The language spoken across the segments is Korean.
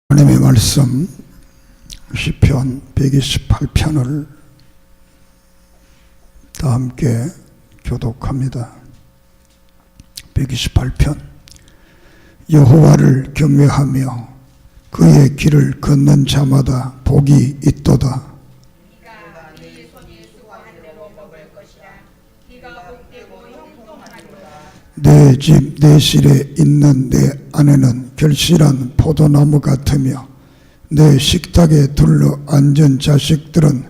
하나님의 말씀 시편 128편을 다 함께 교독합니다. 128편. 여호와를 경외하며 그의 길을 걷는 자마다 복이 있도다. 네가 네 손이 수고한 대로 먹을 것이라. 네가 복되고 형통하리로다. 내 집 내 실에 있는 내 아내는 결실한 포도나무 같으며 내 식탁에 둘러 앉은 자식들은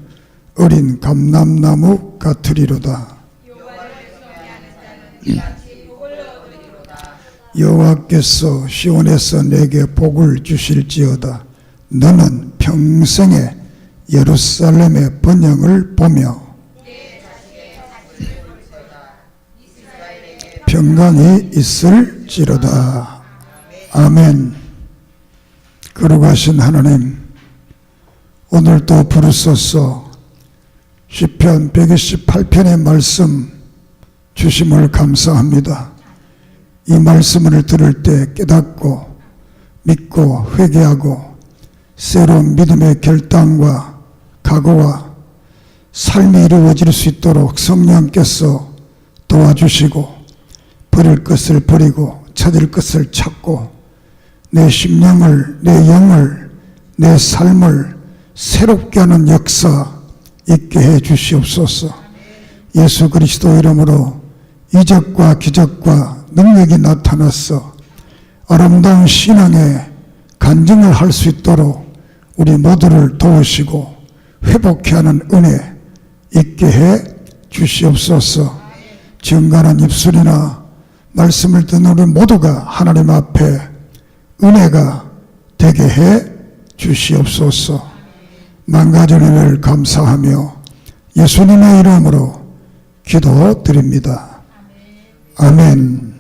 어린 감람나무 같으리로다. 여호와를 경외하는 자는 이같이 복을 얻으리로다. 여호와께서 시온에서 내게 복을 주실지어다. 너는 평생에 예루살렘의 번영을 보며 내 자식의 자식을 볼 것이다. 이스라엘에게 평강이 있을지로다. 아멘. 거룩하신 하나님, 오늘도 부르소서 시편 128편의 말씀 주심을 감사합니다. 이 말씀을 들을 때 깨닫고 믿고 회개하고 새로운 믿음의 결단과 각오와 삶이 이루어질 수 있도록 성령께서 도와주시고 버릴 것을 버리고 찾을 것을 찾고 내 심령을, 내 영을, 내 삶을 새롭게 하는 역사 있게 해 주시옵소서. 예수 그리스도 이름으로 이적과 기적과 능력이 나타나서 아름다운 신앙의 간증을 할 수 있도록 우리 모두를 도우시고 회복케 하는 은혜 있게 해 주시옵소서. 정갈한 입술이나 말씀을 듣는 우리 모두가 하나님 앞에 은혜가 되게 해 주시옵소서. 만가진 은혜를 감사하며 예수님의 이름으로 기도드립니다. 아멘.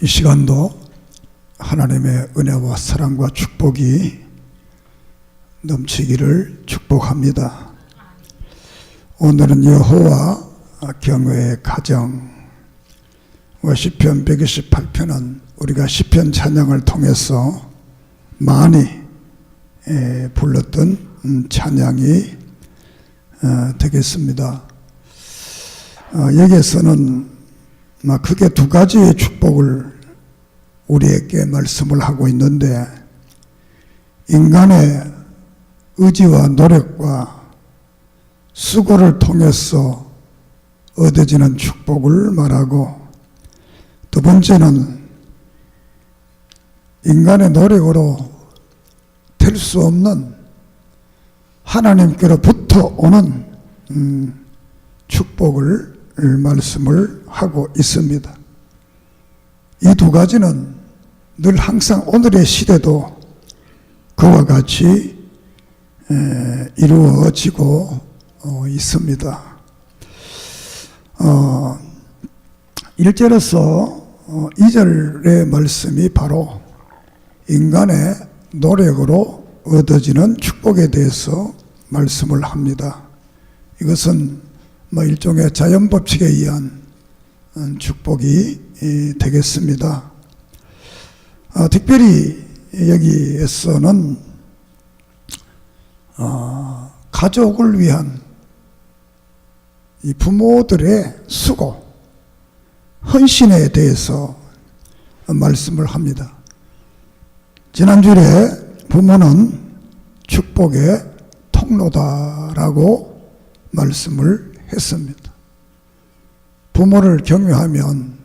이 시간도 하나님의 은혜와 사랑과 축복이 넘치기를 축복합니다. 오늘은 여호와 경외의 가정, 시편 128편은 우리가 시편 찬양을 통해서 많이 불렀던 찬양이 되겠습니다. 여기에서는 크게 두 가지의 축복을 우리에게 말씀을 하고 있는데, 인간의 의지와 노력과 수고를 통해서 얻어지는 축복을 말하고, 두 번째는 인간의 노력으로 될 수 없는 하나님께로부터 오는 축복을 말씀을 하고 있습니다. 이 두 가지는 늘 항상 오늘의 시대도 그와 같이 이루어지고 있습니다. 1절에서 2절의 말씀이 바로 인간의 노력으로 얻어지는 축복에 대해서 말씀을 합니다. 이것은 일종의 자연법칙에 의한 축복이 되겠습니다. 특별히 여기에서는 가족을 위한 이 부모들의 수고, 헌신에 대해서 말씀을 합니다. 지난주에 부모는 축복의 통로다라고 말씀을 했습니다. 부모를 경외하면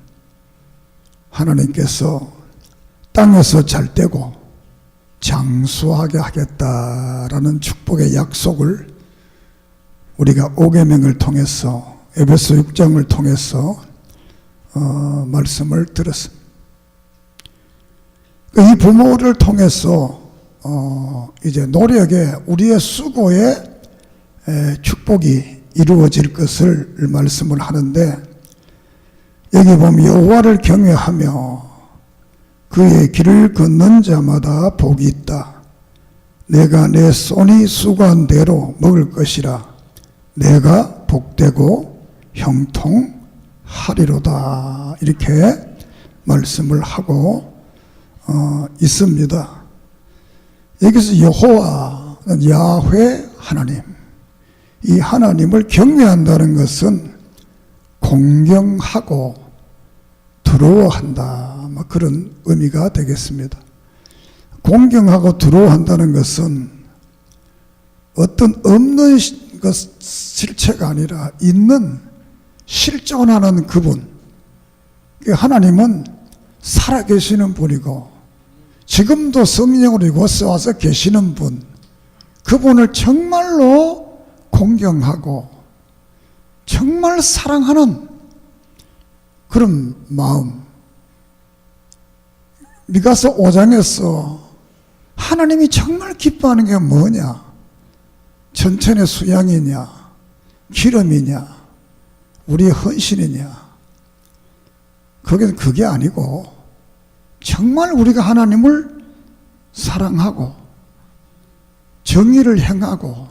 하나님께서 땅에서 잘 되고 장수하게 하겠다라는 축복의 약속을 우리가 오계명을 통해서, 에베소 6장을 통해서 말씀을 들었습니다. 이 부모를 통해서 이제 노력에, 우리의 수고에 축복이 이루어질 것을 말씀을 하는데, 여기 보면 여호와를 경외하며 그의 길을 걷는 자마다 복이 있다. 내가 내 손이 수고한 대로 먹을 것이라. 내가 복되고 형통하리로다. 이렇게 말씀을 하고 있습니다. 여기서 여호와는 야훼 하나님, 이 하나님을 경외한다는 것은 공경하고 두려워한다, 뭐 그런 의미가 되겠습니다. 공경하고 두려워한다는 것은 어떤 없는 것 실체가 아니라 있는, 실존하는 그분, 하나님은 살아계시는 분이고 지금도 성령으로 이곳에 와서 계시는 분, 그분을 정말로 공경하고 정말 사랑하는 그런 마음. 미가서 5장에서 하나님이 정말 기뻐하는 게 뭐냐? 천천의 수양이냐? 기름이냐? 우리의 헌신이냐? 그게 아니고 정말 우리가 하나님을 사랑하고 정의를 행하고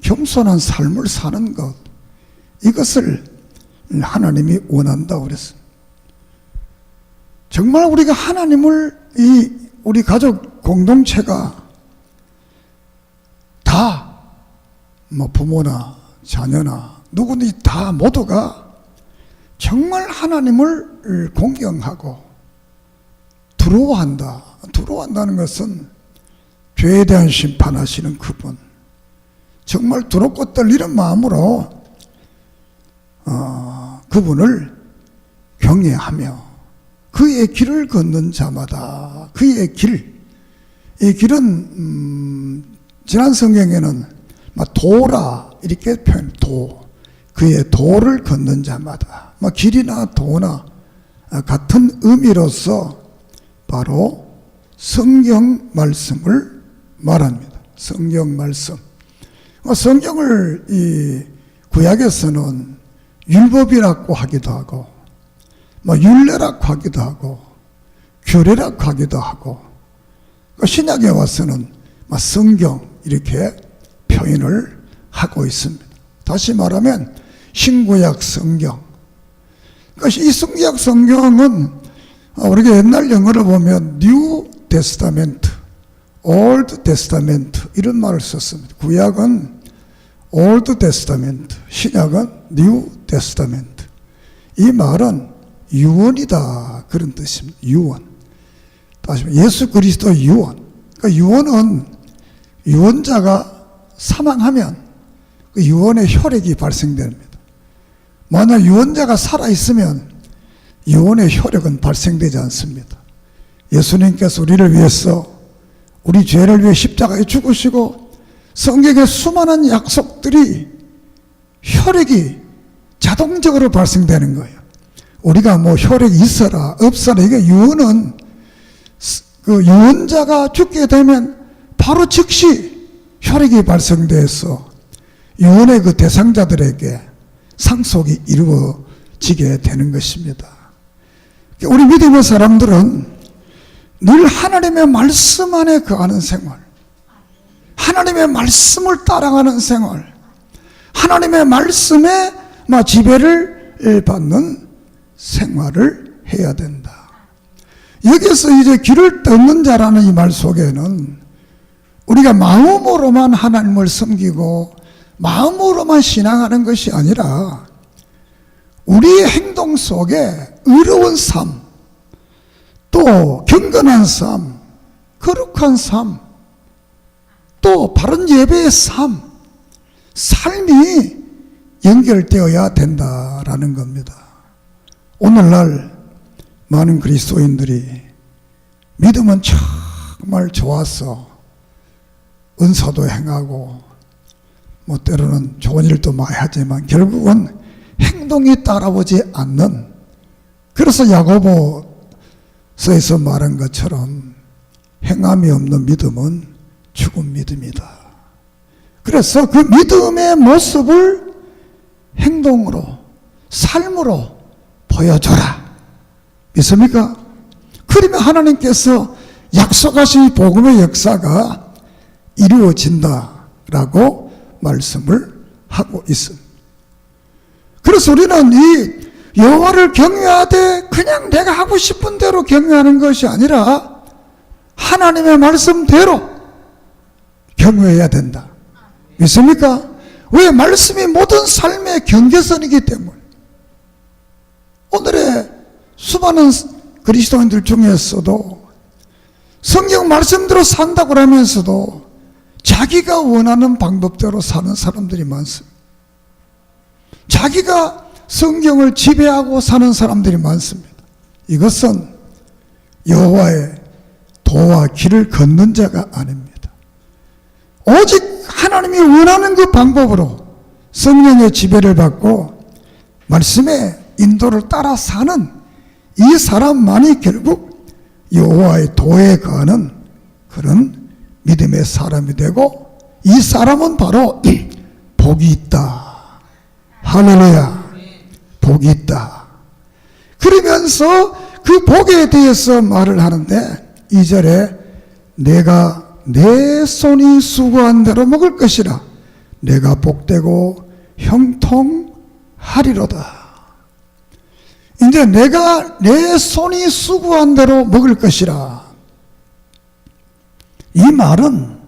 겸손한 삶을 사는 것, 이것을 하나님이 원한다고 그랬습니다. 정말 우리가 하나님을, 우리 가족 공동체가 다 뭐 부모나 자녀나 누구든지 다 모두가 정말 하나님을 공경하고 두려워한다. 두려워한다는 것은 죄에 대한 심판하시는 그분, 정말 두렵고 떨리는 마음으로 그분을 경외하며 그의 길을 걷는 자마다, 그의 길, 이 길은 지난 성경에는 도라 이렇게 표현, 그의 도를 걷는 자마다, 길이나 도나 같은 의미로서 바로 성경 말씀을 말합니다. 성경 말씀. 성경을 이 구약에서는 율법이라고 하기도 하고, 율례라고 하기도 하고, 규례라고 하기도 하고, 신약에 와서는 성경 이렇게 표현을 하고 있습니다. 다시 말하면 신구약 성경. 이 신구약 성경은 우리가 옛날 영어로 보면 New Testament, Old Testament 이런 말을 썼습니다. 구약은 Old Testament, 신약은 New Testament. 이 말은 유언이다, 그런 뜻입니다. 유언. 다시 말해 예수 그리스도 유언. 유언은 유언자가 사망하면 그 유언의 효력이 발생됩니다. 만약 유언자가 살아있으면 유언의 효력은 발생되지 않습니다. 예수님께서 우리를 위해서, 우리 죄를 위해 십자가에 죽으시고 성경의 수많은 약속들이 효력이 자동적으로 발생되는 거예요. 우리가 효력이 있어라 없어라, 이게 유언은 그 유언자가 죽게 되면 바로 즉시 효력이 발생돼서 유언의 그 대상자들에게 상속이 이루어지게 되는 것입니다. 우리 믿음의 사람들은 늘 하나님의 말씀 안에 거하는 생활, 하나님의 말씀을 따라가는 생활, 하나님의 말씀에 지배를 받는 생활을 해야 된다. 여기서 이제 길을 뜯는 자라는 이 말 속에는 우리가 마음으로만 하나님을 섬기고 마음으로만 신앙하는 것이 아니라 우리의 행동 속에 의로운 삶, 또 경건한 삶, 거룩한 삶, 또 바른 예배의 삶이 연결되어야 된다라는 겁니다. 오늘날 많은 그리스도인들이 믿음은 정말 좋아서 은사도 행하고 때로는 좋은 일도 많이 하지만 결국은 행동이 따라오지 않는, 그래서 야고보서에서 말한 것처럼 행함이 없는 믿음은 죽은 믿음이다. 그래서 그 믿음의 모습을 행동으로, 삶으로 보여줘라. 믿습니까? 그러면 하나님께서 약속하신 복음의 역사가 이루어진다라고 말씀을 하고 있습니다. 그래서 우리는 이 여호와를 경외하되 그냥 내가 하고 싶은 대로 경외하는 것이 아니라 하나님의 말씀대로 경외해야 된다. 믿습니까? 왜? 말씀이 모든 삶의 경계선이기 때문에. 오늘의 수많은 그리스도인들 중에서도 성경 말씀대로 산다고 하면서도 자기가 원하는 방법대로 사는 사람들이 많습니다. 자기가 성경을 지배하고 사는 사람들이 많습니다. 이것은 여호와의 도와 길을 걷는 자가 아닙니다. 오직 하나님이 원하는 그 방법으로 성령의 지배를 받고 말씀의 인도를 따라 사는 이 사람만이 결국 여호와의 도에 거하는 그런 믿음의 사람이 되고, 이 사람은 바로 복이 있다. 할렐루야. 복이 있다. 그러면서 그 복에 대해서 말을 하는데 2절에 내가 내 손이 수고한 대로 먹을 것이라. 내가 복되고 형통하리로다. 이제 내가 내 손이 수고한 대로 먹을 것이라. 이 말은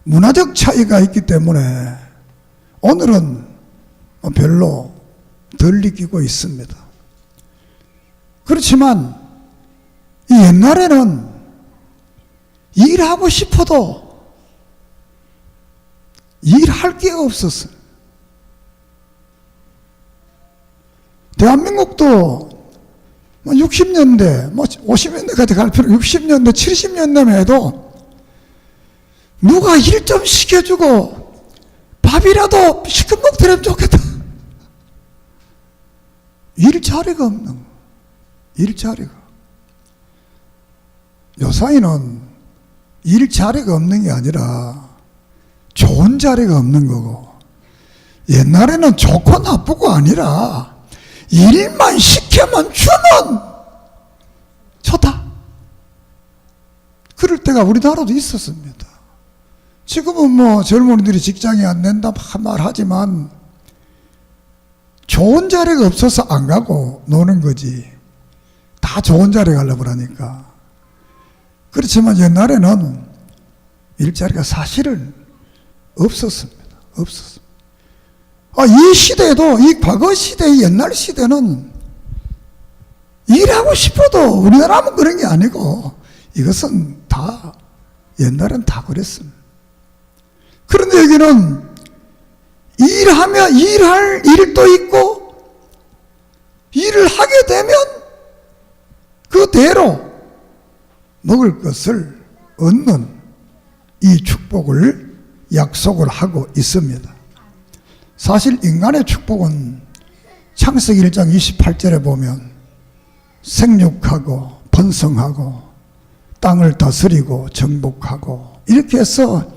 문화적 차이가 있기 때문에 오늘은 별로 덜 느끼고 있습니다. 그렇지만 이 옛날에는 일하고 싶어도 일할 게 없었어요. 대한민국도 60년대, 50년대까지 갈 필요, 60년대, 70년대만 해도 누가 일 좀 시켜주고 밥이라도 시켜 먹더라면 좋겠다. 일자리가 없는 거. 일자리가. 요사이는 일자리가 없는 게 아니라 좋은 자리가 없는 거고, 옛날에는 좋고 나쁘고 아니라 일만 시켜만 주면 좋다. 그럴 때가 우리나라도 있었습니다. 지금은 젊은이들이 직장에 안 된다 말하지만 좋은 자리가 없어서 안 가고 노는 거지. 다 좋은 자리에 가려고 그러니까. 그렇지만 옛날에는 일자리가 사실은 없었습니다. 없었습니다. 이 시대도, 이 과거 시대의 옛날 시대는 일하고 싶어도, 우리나라만 그런 게 아니고 이것은 다 옛날엔 다 그랬습니다. 그런데 여기는 일하면 일할 일도 있고, 일을 하게 되면 그대로 먹을 것을 얻는 이 축복을 약속을 하고 있습니다. 사실 인간의 축복은 창세기 1장 28절에 보면 생육하고 번성하고 땅을 다스리고 정복하고 이렇게 해서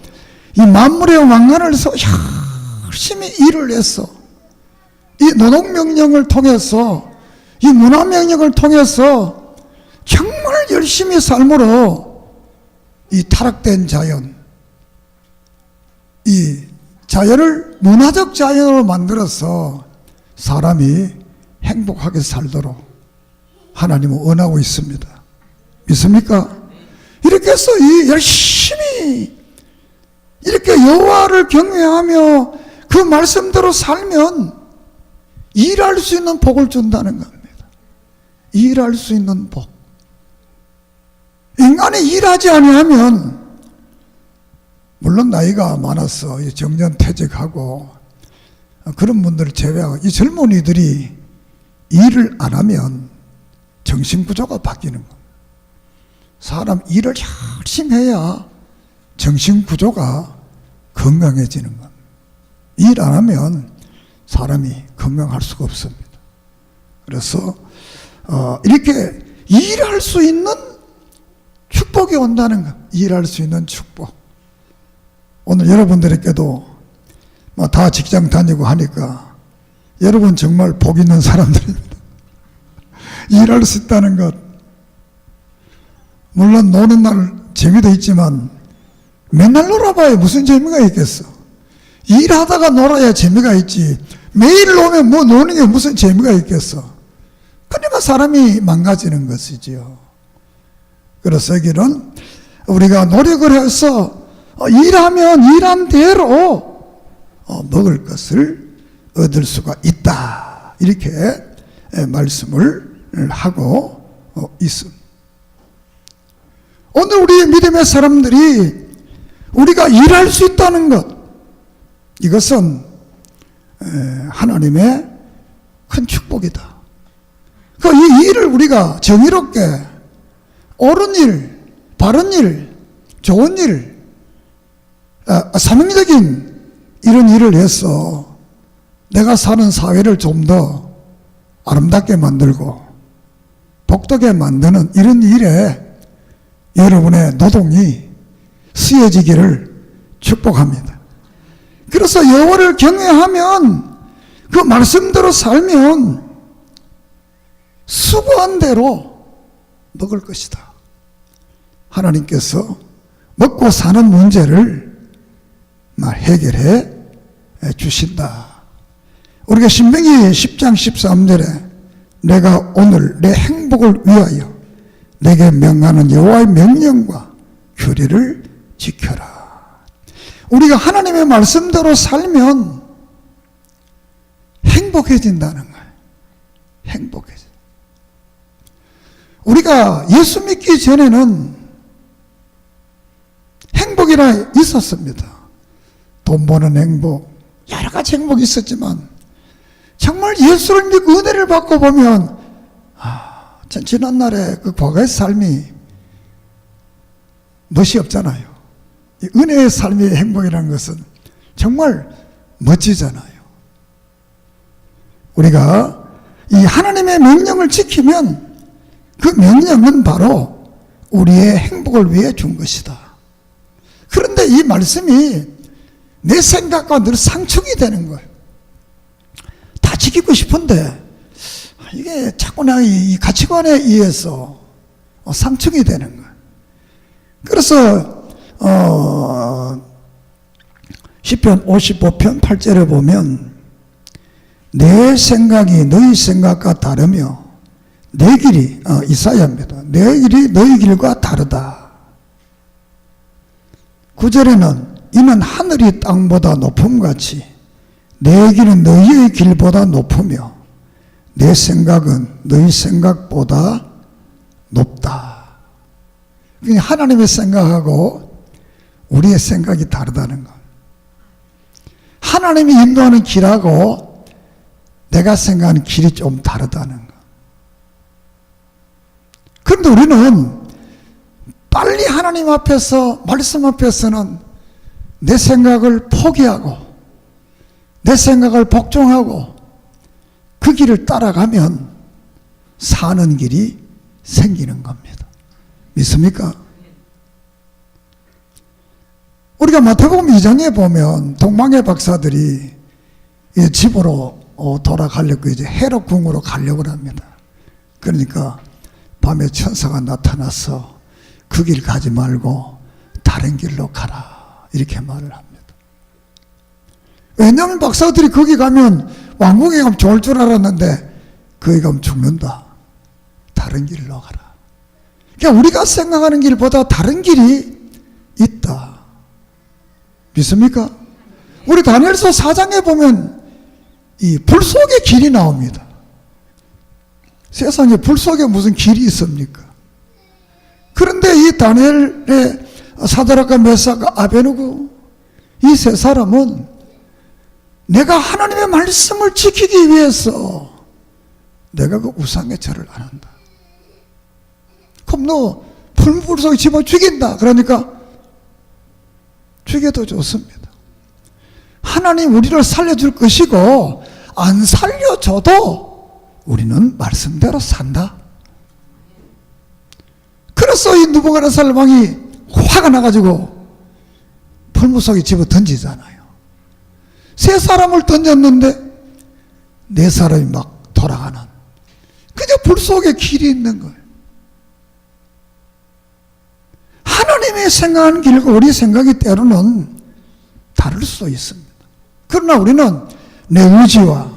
이 만물의 왕관을 해서 열심히 일을 해서 이 노동명령을 통해서, 이 문화명령을 통해서 정말 열심히 삶으로 이 타락된 자연, 이 자연을 문화적 자연으로 만들어서 사람이 행복하게 살도록 하나님은 원하고 있습니다. 믿습니까? 이렇게 해서 열심히 이렇게 여호와를 경외하며 그 말씀대로 살면 일할 수 있는 복을 준다는 겁니다. 일할 수 있는 복. 인간이 일하지 아니하면, 물론 나이가 많아서 정년퇴직하고 그런 분들을 제외하고 이 젊은이들이 일을 안 하면 정신구조가 바뀌는 겁니다. 사람 일을 열심히 해야 정신구조가 건강해지는 겁니다. 일 안 하면 사람이 건강할 수가 없습니다. 그래서 이렇게 일할 수 있는 축복이 온다는 것. 일할 수 있는 축복. 오늘 여러분들에게도 다 직장 다니고 하니까 여러분 정말 복 있는 사람들입니다. 일할 수 있다는 것. 물론 노는 날 재미도 있지만 맨날 놀아봐야 무슨 재미가 있겠어. 일하다가 놀아야 재미가 있지. 매일 놀면 노는 게 무슨 재미가 있겠어. 그러니까 사람이 망가지는 것이지요. 그래서 여기는 우리가 노력을 해서 일하면 일한 대로 먹을 것을 얻을 수가 있다. 이렇게 말씀을 하고 있습니다. 오늘 우리 믿음의 사람들이 우리가 일할 수 있다는 것, 이것은 하나님의 큰 축복이다. 이 일을 우리가 정의롭게 옳은 일, 바른 일, 좋은 일, 사명적인 이런 일을 해서 내가 사는 사회를 좀 더 아름답게 만들고 복되게 만드는 이런 일에 여러분의 노동이 쓰여지기를 축복합니다. 그래서 여호와를 경외하면 그 말씀대로 살면 수고한 대로 먹을 것이다. 하나님께서 먹고 사는 문제를 해결해 주신다. 우리가 신명기 10장 13절에 내가 오늘 내 행복을 위하여 내게 명하는 여호와의 명령과 규례를 지켜라. 우리가 하나님의 말씀대로 살면 행복해진다는 거예요. 행복해져. 우리가 예수 믿기 전에는 행복이라 있었습니다. 돈 버는 행복, 여러 가지 행복이 있었지만 정말 예수를 믿고 은혜를 받고 보면 지난날에 그 과거의 삶이 멋이 없잖아요. 이 은혜의 삶의 행복이라는 것은 정말 멋지잖아요. 우리가 이 하나님의 명령을 지키면 그 명령은 바로 우리의 행복을 위해 준 것이다. 그런데 이 말씀이 내 생각과 늘 상충이 되는 거예요. 다 지키고 싶은데 이게 자꾸 이 가치관에 의해서 상충이 되는 거예요. 그래서 시편 55편 8절에 보면 내 생각이 너희 생각과 다르며 내 길이 이사야입니다. 내 길이 너희 길과 다르다. 9절에는 이는 하늘이 땅보다 높음같이 내 길은 너희의 길보다 높으며 내 생각은 너희 생각보다 높다. 하나님의 생각하고 우리의 생각이 다르다는 것. 하나님이 인도하는 길하고 내가 생각하는 길이 좀 다르다는 것. 그런데 우리는 빨리 하나님 앞에서, 말씀 앞에서는 내 생각을 포기하고 내 생각을 복종하고 그 길을 따라가면 사는 길이 생기는 겁니다. 믿습니까? 우리가 마태복음 2장에 보면 동방의 박사들이 집으로 돌아가려고 이제 헤롯 궁으로 가려고 합니다. 그러니까 밤에 천사가 나타나서 그 길 가지 말고 다른 길로 가라 이렇게 말을 합니다. 왜냐하면 박사들이 거기 가면 왕궁에 가면 좋을 줄 알았는데 거기 가면 죽는다. 다른 길로 가라. 그러니까 우리가 생각하는 길보다 다른 길이 있다. 믿습니까? 우리 다니엘서 4장에 보면 이 불 속의 길이 나옵니다. 세상에 불 속에 무슨 길이 있습니까? 그런데 이 다니엘의 사드락과 메삭과 아베누고 이 세 사람은 내가 하나님의 말씀을 지키기 위해서 내가 그 우상의 절을 안 한다. 그럼 너 불 속에 집어 죽인다. 그러니까 죽여도 좋습니다. 하나님 우리를 살려줄 것이고 안 살려줘도 우리는 말씀대로 산다. 그래서 이 느부갓네살 왕이 화가 나가지고 풀무 속에 집어 던지잖아요. 세 사람을 던졌는데 네 사람이 막 돌아가는, 그저 불 속에 길이 있는 거예요. 하나님의 생각하는 길과 우리 생각이 때로는 다를 수도 있습니다. 그러나 우리는 내 의지와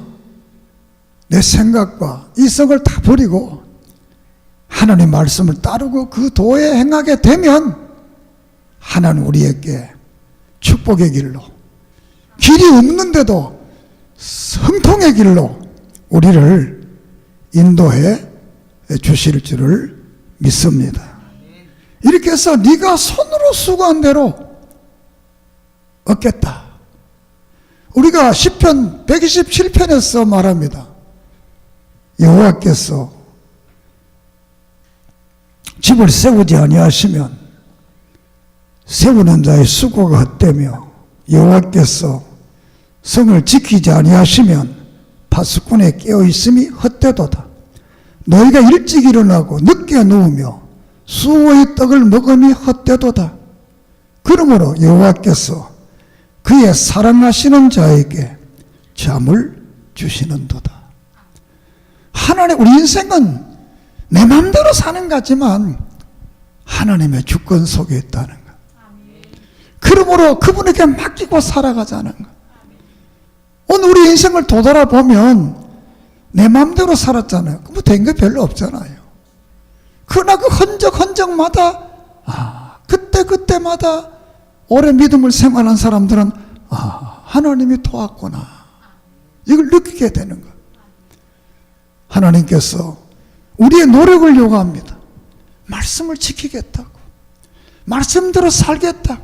내 생각과 이성을 다 버리고 하나님 말씀을 따르고 그 도에 행하게 되면 하나님 우리에게 축복의 길로, 길이 없는데도 성통의 길로 우리를 인도해 주실 줄을 믿습니다. 이렇게 해서 네가 손으로 수고한 대로 얻겠다. 우리가 시편 127편에서 말합니다. 여호와께서 집을 세우지 아니하시면 세우는 자의 수고가 헛되며 여호와께서 성을 지키지 아니하시면 파수꾼에 깨어있음이 헛되도다. 너희가 일찍 일어나고 늦게 누우며 수호의 떡을 먹음이 헛되도다. 그러므로 여호와께서 그의 사랑하시는 자에게 잠을 주시는도다. 하나님, 우리 인생은 내 마음대로 사는 거지만 하나님의 주권 속에 있다는 것. 그러므로 그분에게 맡기고 살아가자는 것. 오늘 우리 인생을 되돌아보면 내 마음대로 살았잖아요. 뭐 된 게 별로 없잖아요. 그러나 그 흔적마다 그때마다 오래 믿음을 생활한 사람들은 하나님이 도왔구나, 이걸 느끼게 되는 것. 하나님께서 우리의 노력을 요구합니다. 말씀을 지키겠다고, 말씀대로 살겠다고.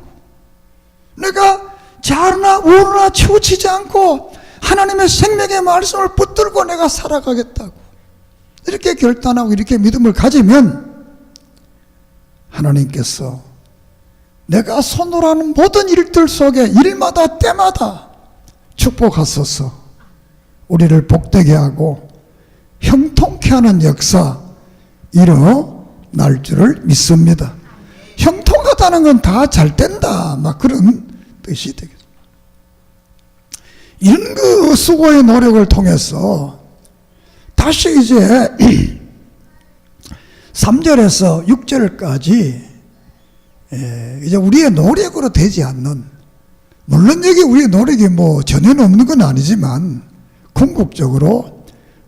내가 자르나 우르나 치우치지 않고 하나님의 생명의 말씀을 붙들고 내가 살아가겠다고 이렇게 결단하고 이렇게 믿음을 가지면 하나님께서 내가 손으로 하는 모든 일들 속에 일마다 때마다 축복하소서 우리를 복되게 하고 형통케 하는 역사 일어날 줄을 믿습니다. 형통하다는 건 다 잘 된다, 막 그런 뜻이 되겠습니다. 이런 그 수고의 노력을 통해서 다시 이제 3절에서 6절까지 이제 우리의 노력으로 되지 않는, 물론 여기 우리의 노력이 뭐 전혀 없는 건 아니지만 궁극적으로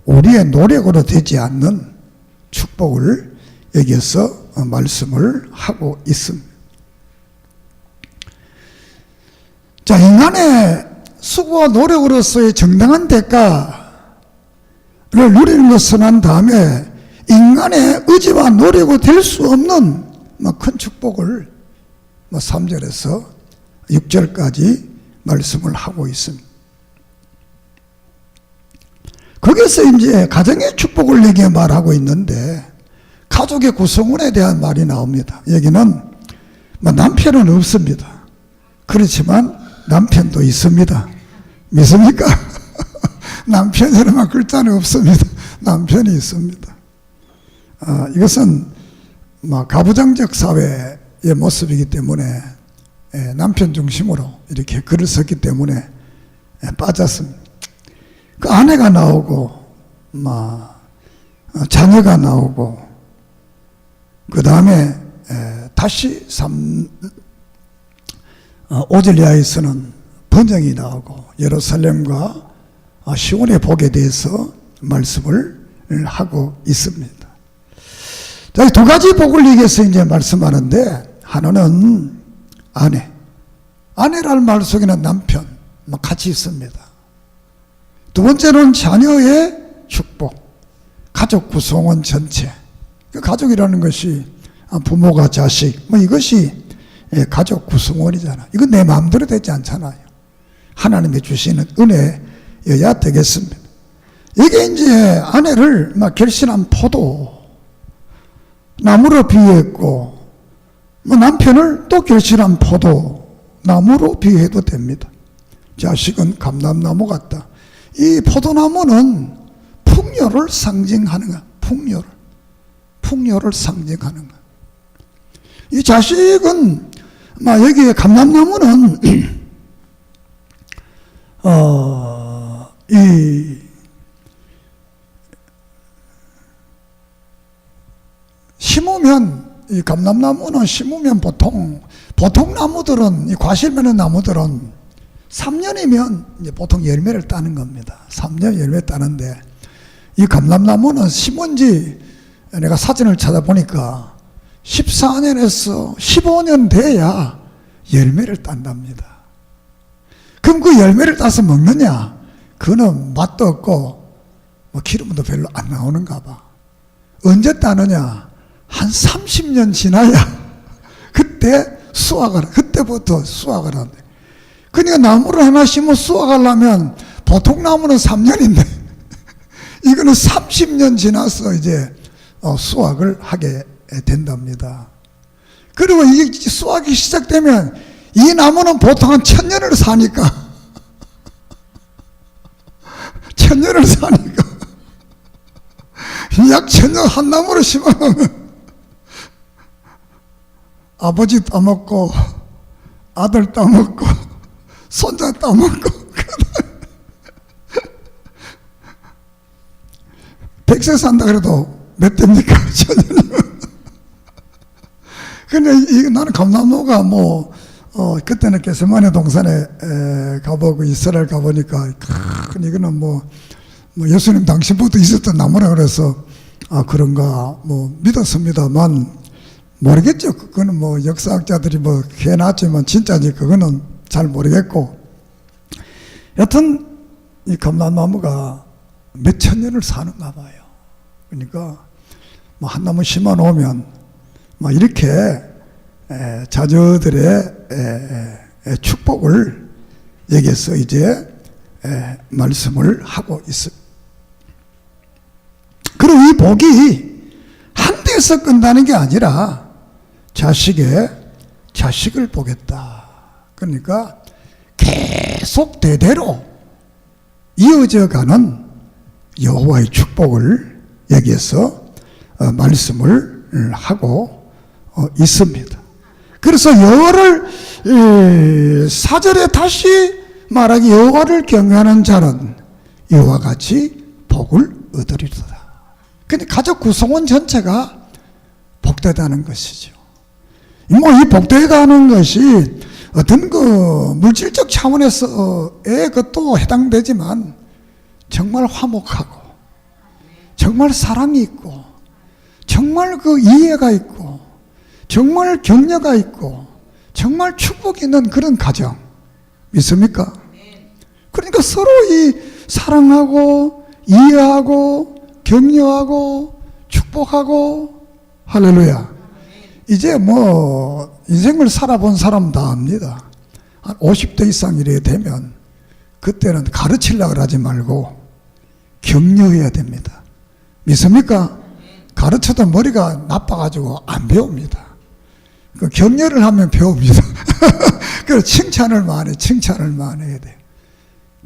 우리의 노력으로 되지 않는 축복을 여기에서 말씀을 하고 있습니다. 자, 인간의 수고와 노력으로서의 정당한 대가를 누리는 것은 한 다음에 인간의 의지와 노력으로 될 수 없는 큰 축복을 3절에서 6절까지 말씀을 하고 있습니다. 거기서 이제 가정의 축복을 얘기 말하고 있는데 가족의 구성원에 대한 말이 나옵니다. 여기는 남편은 없습니다. 그렇지만 남편도 있습니다. 믿습니까? 남편이라는 글자는 없습니다. 남편이 있습니다. 이것은 가부장적 사회의 모습이기 때문에 남편 중심으로 이렇게 글을 썼기 때문에 빠졌습니다. 그 아내가 나오고 자녀가 나오고 그 다음에 다시 5절 이하에서는 번영이 나오고 예루살렘과 시온의 복에 대해서 말씀을 하고 있습니다. 자, 두 가지 복을 여기서 이제 말씀하는데, 하나는 아내라는 말 속에는 남편 같이 있습니다. 두 번째는 자녀의 축복, 가족 구성원 전체. 그 가족이라는 것이 부모가 자식, 이것이 가족 구성원이잖아. 이건 내 마음대로 되지 않잖아요. 하나님이 주시는 은혜여야 되겠습니다. 이게 이제 아내를 결실한 포도 나무로 비유했고, 남편을 또 결실한 포도 나무로 비유해도 됩니다. 자식은 감람나무 같다. 이 포도나무는 풍요를 상징하는 거야. 풍요를 상징하는 거야. 이 자식은 여기 감람나무는 심으면, 이 감람나무는 심으면 보통 나무들은, 이 과실 맺는 나무들은 3년이면 이제 보통 열매를 따는 겁니다. 3년 열매 따는데, 이 감람나무는 심은 지 내가 사진을 찾아보니까 14년에서 15년 돼야 열매를 딴답니다. 그럼 그 열매를 따서 먹느냐? 그거는 맛도 없고 뭐 기름도 별로 안 나오는가 봐. 언제 따느냐? 한 30년 지나야 그때 그때부터 수확을 한대. 그러니까 나무를 하나 심어 수확하려면 보통 나무는 3년인데 이거는 30년 지나서 이제 수확을 하게 된답니다. 그리고 이 수확이 시작되면 이 나무는 보통 한 1000년을 사니까 1000년을 사니까 약 1000년 한 나무를 심어놓으면 아버지 따먹고 아들 따먹고 손자 따먹고 100세 산다 그래도 몇 대입니까? 1000년이면. 근데 나는 감람나무가 그때는 게세마네 동산에 가보고 이스라엘 가보니까 이거는 예수님 당시부터 있었던 나무라 그래서 그런가 믿었습니다만 모르겠죠. 그거는 역사학자들이 해놨지만 진짜니 그거는 잘 모르겠고, 여튼 이 감람나무가 몇천 년을 사는가 봐요. 그러니까 한 나무 심어 놓으면 이렇게 자녀들의 축복을 여기서 이제 말씀을 하고 있습니다. 그리고 이 복이 한 대에서 끝나는 게 아니라 자식을 보겠다. 그러니까 계속 대대로 이어져 가는 여호와의 축복을 여기에서 말씀을 하고 있습니다. 그래서 여호와를 4절에 다시 말하기, 여호와를 경외하는 자는 이와 같이 복을 얻으리로다. 근데 가족 구성원 전체가 복되다는 것이죠. 이 복되다는 것이 어떤 물질적 차원에서의 것도 해당되지만 정말 화목하고 정말 사랑이 있고 정말 이해가 있고 정말 격려가 있고 정말 축복이 있는 그런 가정 믿습니까? 그러니까 서로 사랑하고 이해하고 격려하고 축복하고 할렐루야. 이제 인생을 살아본 사람 다 압니다. 한 50대 이상 이래 되면 그때는 가르치려고 하지 말고 격려해야 됩니다. 믿습니까? 가르쳐도 머리가 나빠가지고 안 배웁니다. 그 격려를 하면 배웁니다. 그래서 칭찬을 많이 해야 돼.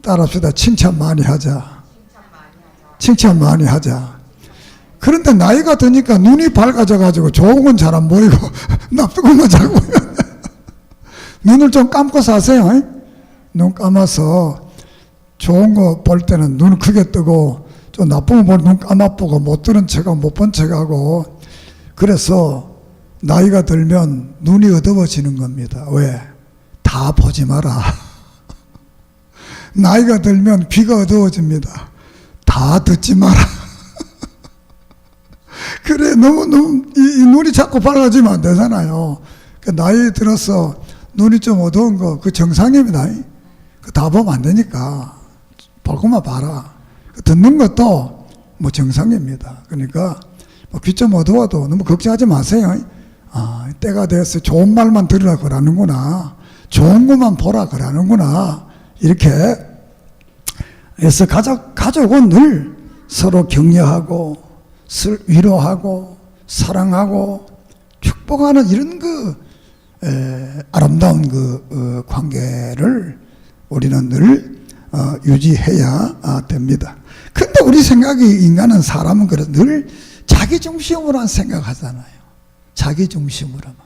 따라합시다. 칭찬 많이 하자. 칭찬 많이 하자. 그런데 나이가 드니까 눈이 밝아져가지고 좋은 건 잘 안 보이고 나쁜 것만 잘 보여. 눈을 좀 감고 사세요. 눈 감아서 좋은 거 볼 때는 눈을 크게 뜨고 좀 나쁜 거 볼 눈 감아보고 못 들은 척하고 못 본 척하고. 그래서 나이가 들면 눈이 어두워지는 겁니다. 왜? 다 보지 마라. 나이가 들면 귀가 어두워집니다. 다 듣지 마라. 그래, 너무 이 눈이 자꾸 밝아지면 안 되잖아요. 나이 들어서 눈이 좀 어두운 거, 그 정상입니다. 그 다 보면 안 되니까 보고만 봐라. 듣는 것도 정상입니다. 그러니까 귀 좀 어두워도 너무 걱정하지 마세요. 때가 됐어. 좋은 말만 들으라 그러는구나. 좋은 것만 보라 그러는구나. 이렇게 해서 가족은 늘 서로 격려하고 위로하고 사랑하고 축복하는 이런 아름다운 관계를 우리는 늘 유지해야 됩니다. 근데 우리 생각이 사람은 늘 자기 중심으로만 생각하잖아요. 자기 중심으로만.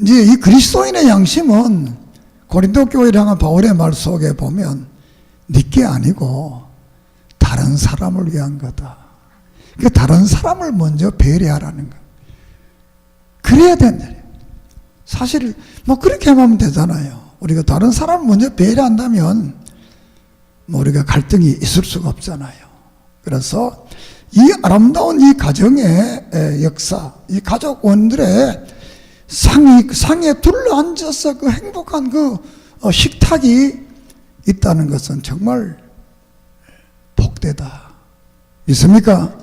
이제 이 그리스도인의 양심은 고린도 교회를 향한 바울의 말 속에 보면 네게 아니고 다른 사람을 위한 거다. 그러니까 다른 사람을 먼저 배려하라는 거. 그래야 된다. 사실 그렇게 하면 되잖아요. 우리가 다른 사람을 먼저 배려한다면 우리가 갈등이 있을 수가 없잖아요. 그래서 이 아름다운 이 가정의 역사, 이 가족원들의 상에 둘러앉아서 그 행복한 그 식탁이 있다는 것은 정말 복되다. 믿습니까?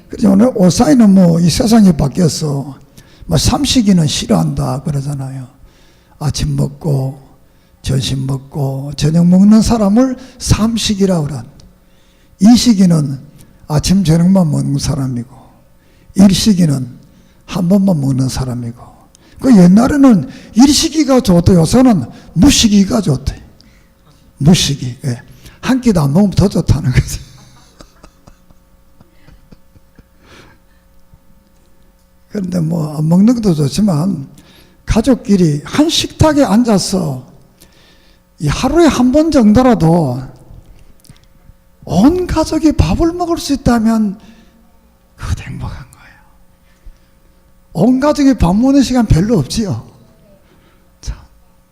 그래서 오늘 오사이는 뭐 이 세상이 바뀌어서 뭐 삼식이는 싫어한다 그러잖아요. 아침 먹고 점심 먹고 저녁 먹는 사람을 삼식이라고 그러는. 이식이는 아침 저녁만 먹는 사람이고 일식이는 한 번만 먹는 사람이고 그 옛날에는 일식이가 좋대. 요새는 무식이가 좋대. 무식이. 예. 한 끼도 안 먹으면 더 좋다는 거지. 그런데 뭐 안 먹는 것도 좋지만 가족끼리 한 식탁에 앉아서 이 하루에 한 번 정도라도 온 가족이 밥을 먹을 수 있다면 그것도 행복한 거예요. 온 가족이 밥 먹는 시간 별로 없지요.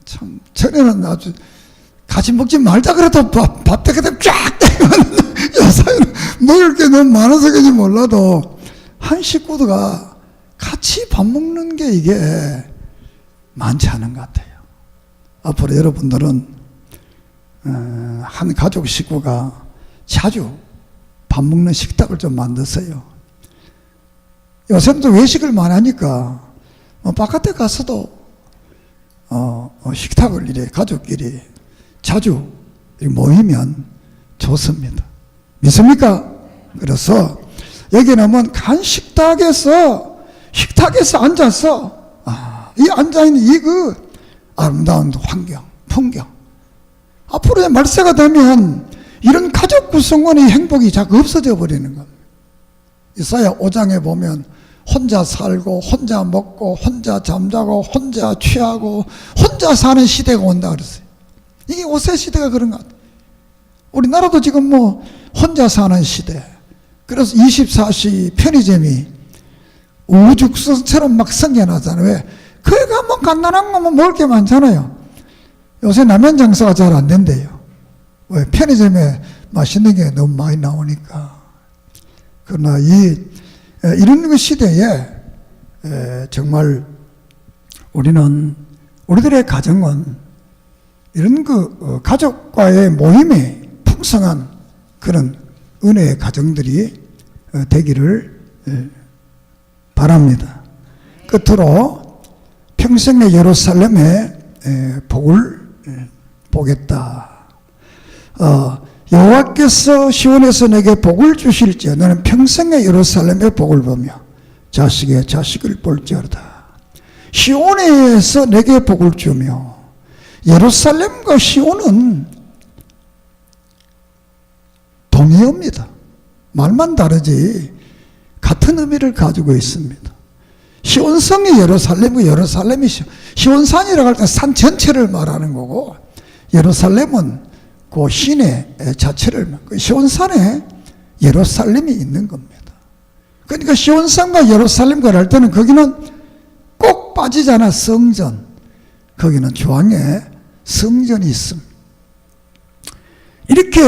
참 전에는 아주 같이 먹지 말자 그래도 밥 때까지 쫙 떼면 요새는 먹을 게 너무 많아서 그런지 몰라도 한 식구가 같이 밥 먹는 게 이게 많지 않은 것 같아요. 앞으로 여러분들은 한 가족 식구가 자주 밥 먹는 식탁을 좀 만드세요. 요새는 또 외식을 많이 하니까 바깥에 가서도 식탁을 이래 가족끼리 자주 모이면 좋습니다. 믿습니까? 그래서 여기는 뭐 간 식탁에서 앉아서 이 앉아있는 이 그 아름다운 환경, 풍경. 앞으로 말세가 되면 이런 가족 구성원의 행복이 자꾸 없어져 버리는 겁니다. 이사야 5장에 보면 혼자 살고 혼자 먹고 혼자 잠자고 혼자 취하고 혼자 사는 시대가 온다 그랬어요. 이게 5세 시대가 그런 것 같아요. 우리나라도 지금 뭐 혼자 사는 시대. 그래서 24시 편의점이 우죽순처럼 막 생겨나잖아요. 왜? 거기 가면 간단한 거면 먹을 게 많잖아요. 요새 라면 장사가 잘 안 된대요. 왜? 편의점에 맛있는 게 너무 많이 나오니까. 그러나 이런 시대에 정말 우리들의 가정은 이런 그 가족과의 모임이 풍성한 그런 은혜의 가정들이 되기를 바랍니다. 끝으로 평생의 예루살렘의 복을 보겠다. 여호와께서 시온에서 내게 복을 주실지어 너는 평생의 예루살렘의 복을 보며 자식의 자식을 볼지어다. 시온에서 내게 복을 주며. 예루살렘과 시온은 동의어입니다. 말만 다르지 같은 의미를 가지고 있습니다. 시온성이 예루살렘이고 예루살렘이 시온산이라고 할 때 산 전체를 말하는 거고, 예루살렘은 그 시내 자체를, 시온산에 예루살렘이 있는 겁니다. 그러니까 시온산과 예루살렘과 할 때는 거기는 꼭 빠지잖아. 성전. 거기는 중앙에 성전이 있습니다. 이렇게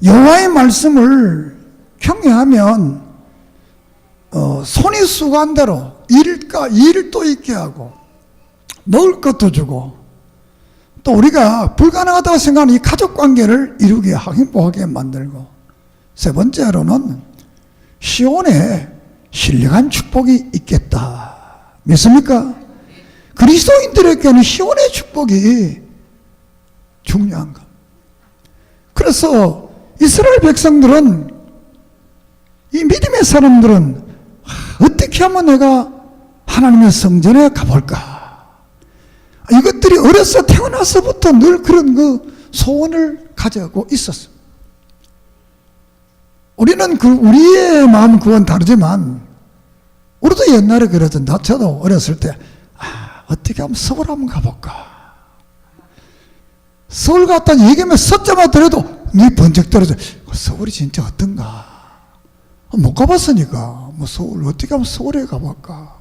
여호와의 말씀을 경외하면 손이 수고한 대로 일도 있게 하고 먹을 것도 주고 또 우리가 불가능하다고 생각하는 이 가족관계를 이루게 행복하게 만들고, 세 번째로는 시온에 신령한 축복이 있겠다. 믿습니까? 그리스도인들에게는 시온의 축복이 중요한 것. 그래서 이스라엘 백성들은, 이 믿음의 사람들은 어떻게 하면 내가 하나님의 성전에 가볼까? 이것들이 어려서 태어나서부터 늘 그런 그 소원을 가지고 있었어요. 우리는 우리의 마음 그건 다르지만, 우리도 옛날에 그랬던, 저도 어렸을 때, 어떻게 하면 서울 한번 가볼까? 서울 갔다니 얘기하면 섰자마자 들어도 네 번쩍 떨어져. 서울이 진짜 어떤가? 못 가봤으니까, 서울, 어떻게 하면 서울에 가볼까?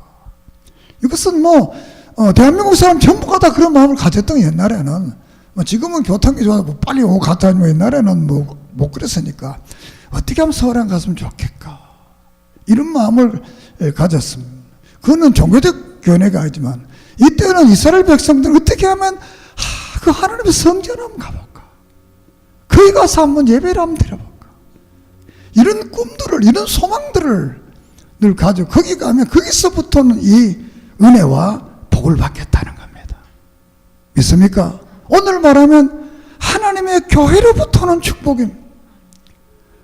이것은 대한민국 사람 전부가 다 그런 마음을 가졌던 옛날에는. 지금은 교통이 좋아서 빨리 오고 갔다 하면 옛날에는 못 그랬으니까. 어떻게 하면 서울 안 갔으면 좋겠까, 이런 마음을 가졌습니다. 그거는 종교적 견해가 아니지만 이때는 이스라엘 백성들은 어떻게 하면 그 하나님의 성전 한번 가볼까, 거기 가서 한번 예배를 한번 드려볼까, 이런 꿈들을, 이런 소망들을 늘 가지고 거기 가면 거기서부터는 이 은혜와 복을 받겠다는 겁니다. 믿습니까? 오늘 말하면 하나님의 교회로부터는 축복입니다.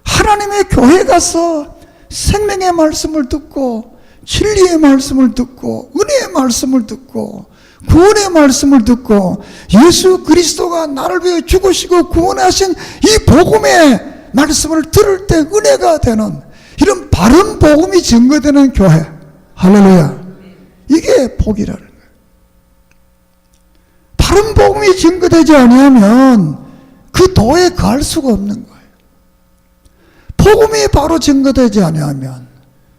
하나님의 교회 가서 생명의 말씀을 듣고 진리의 말씀을 듣고 은혜의 말씀을 듣고 구원의 말씀을 듣고 예수 그리스도가 나를 위해 죽으시고 구원하신 이 복음의 말씀을 들을 때 은혜가 되는 이런 바른 복음이 증거되는 교회, 할렐루야, 이게 복이라는 거예요. 바른 복음이 증거되지 아니하면 그 도에 갈 수가 없는 거예요. 복음이 바로 증거되지 아니하면,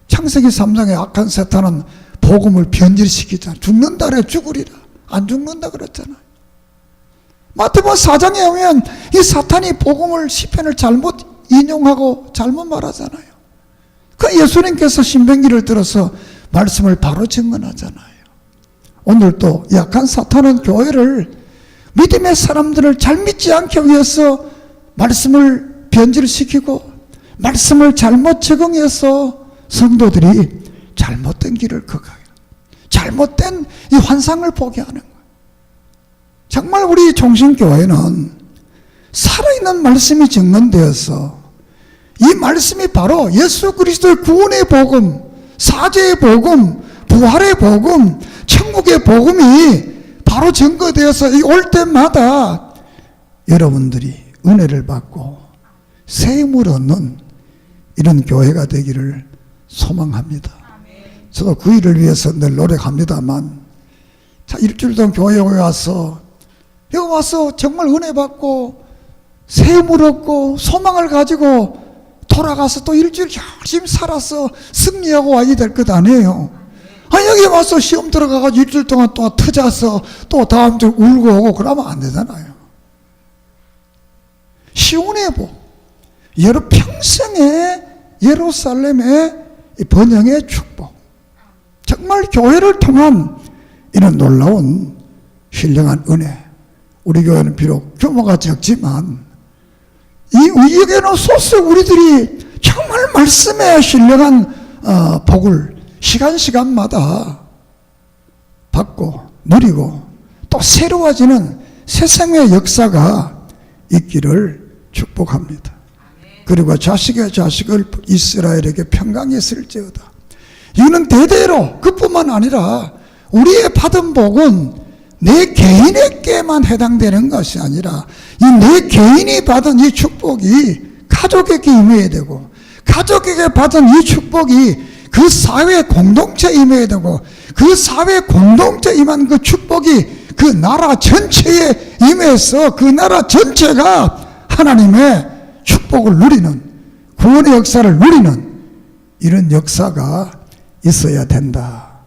창세기 3장의 악한 사탄은 복음을 변질시키잖아요. 죽는다 그래, 죽으리라. 안 죽는다 그랬잖아요. 마태복음 4장에 오면 이 사탄이 복음을, 시편을 잘못 인용하고 잘못 말하잖아요. 그 예수님께서 신명기를 들어서 말씀을 바로 증언하잖아요. 오늘 또 약한 사탄은 교회를, 믿음의 사람들을 잘 믿지 않게 위해서 말씀을 변질시키고 말씀을 잘못 적응해서 성도들이 잘못된 길을 걷게, 잘못된 이 환상을 보게 하는 거예요. 정말 우리 종신교회는 살아있는 말씀이 증언되어서 이 말씀이 바로 예수 그리스도의 구원의 복음, 사죄의 복음, 부활의 복음, 천국의 복음이 바로 증거되어서 이 올 때마다 여러분들이 은혜를 받고 새 힘을 얻는 이런 교회가 되기를 소망합니다. 저도 그 일을 위해서 늘 노력합니다만, 자, 일주일 동안 교회에 와서 여기 와서 정말 은혜 받고 새 힘을 얻고 소망을 가지고 돌아가서 또 일주일 열심히 살아서 승리하고 와야 될 것 아니에요. 여기 와서 시험 들어가가지고 일주일 동안 또 터져서 또 다음 주 울고 오고 그러면 안 되잖아요. 시온의 복, 평생의 예루살렘의 번영의 축복, 정말 교회를 통한 이런 놀라운 신령한 은혜. 우리 교회는 비록 규모가 적지만 이 여기는 소수 우리들이 정말 말씀에 신령한 복을 시간마다 받고 누리고 또 새로워지는 새 생명의 역사가 있기를 축복합니다. 그리고 자식의 자식을 이스라엘에게 평강이 있을지어다. 이는 대대로, 그뿐만 아니라 우리의 받은 복은 내 개인에게만 해당되는 것이 아니라 이 내 개인이 받은 이 축복이 가족에게 임해야 되고, 가족에게 받은 이 축복이 그 사회 공동체에 임해야 되고, 그 사회 공동체에 임한 그 축복이 그 나라 전체에 임해서 그 나라 전체가 하나님의 축복을 누리는, 구원의 역사를 누리는 이런 역사가 있어야 된다.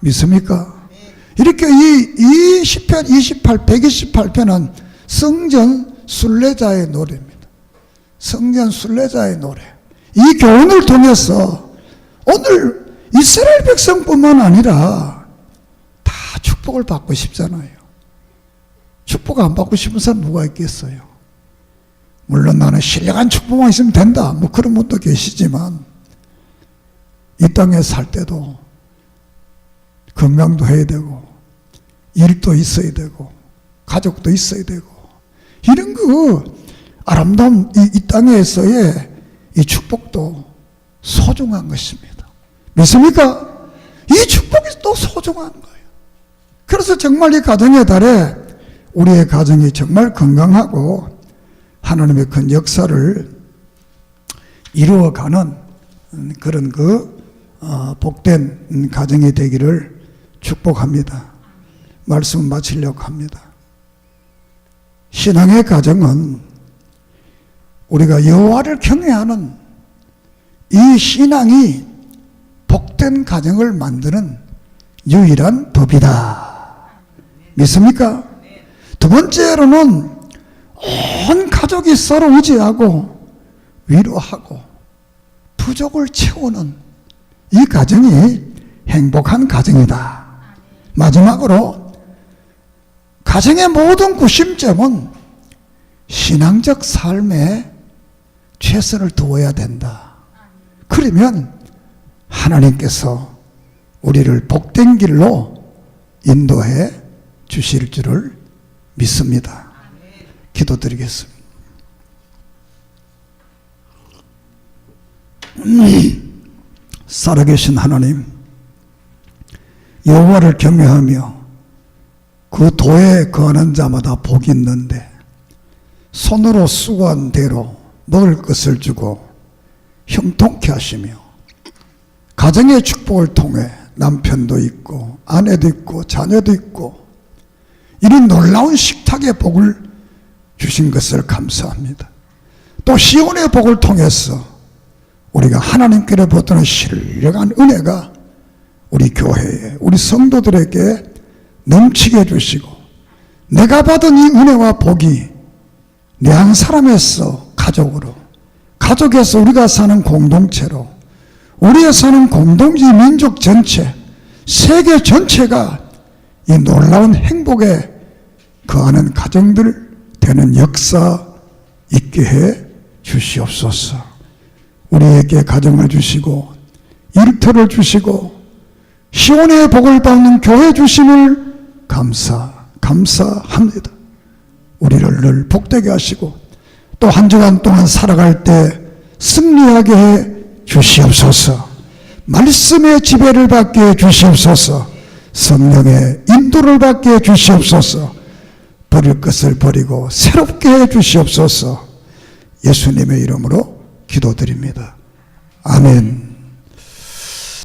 믿습니까? 이렇게 이 시편 128편은 성전 순례자의 노래입니다. 성전 순례자의 노래. 이 교훈을 통해서 오늘 이스라엘 백성뿐만 아니라 다 축복을 받고 싶잖아요. 축복 안 받고 싶은 사람 누가 있겠어요? 물론 나는 신령한 축복만 있으면 된다, 뭐 그런 분도 계시지만, 이 땅에 살 때도 건강도 해야 되고 일도 있어야 되고 가족도 있어야 되고, 이런 그 아름다운 이 땅에서의 이 축복도 소중한 것입니다. 믿습니까? 이 축복이 또 소중한 거예요. 그래서 정말 이 가정의 달에 우리의 가정이 정말 건강하고 하나님의 큰 역사를 이루어가는 그런 복된 가정이 되기를 축복합니다. 말씀 마치려고 합니다. 신앙의 가정은 우리가 여호와를 경외하는 이 신앙이 복된 가정을 만드는 유일한 법이다. 믿습니까? 두 번째로는 온 가족이 서로 의지하고 위로하고 부족을 채우는 이 가정이 행복한 가정이다. 마지막으로 가정의 모든 구심점은 신앙적 삶에 최선을 두어야 된다. 그러면 하나님께서 우리를 복된 길로 인도해 주실 줄을 믿습니다. 기도드리겠습니다. 살아계신 하나님, 여호와를 경외하며 그 도에 거하는 자마다 복이 있는데 손으로 수고한 대로 먹을 것을 주고 형통케 하시며 가정의 축복을 통해 남편도 있고 아내도 있고 자녀도 있고 이런 놀라운 식탁의 복을 주신 것을 감사합니다. 또 시온의 복을 통해서 우리가 하나님께로부터 신령한 은혜가 우리 교회에 우리 성도들에게 넘치게 해주시고 내가 받은 이 은혜와 복이 내 한 사람에서 가족으로, 가족에서 우리가 사는 공동체로, 우리가 사는 공동체 민족 전체, 세계 전체가 이 놀라운 행복에 거하는 가정들 되는 역사 있게 해 주시옵소서. 우리에게 가정을 주시고 일터를 주시고 시온의 복을 받는 교회 주심을 감사합니다. 우리를 늘 복되게 하시고 또 한 주간 동안 살아갈 때 승리하게 해 주시옵소서. 말씀의 지배를 받게 해 주시옵소서. 성령의 인도를 받게 해 주시옵소서. 버릴 것을 버리고 새롭게 해 주시옵소서. 예수님의 이름으로 기도드립니다. 아멘.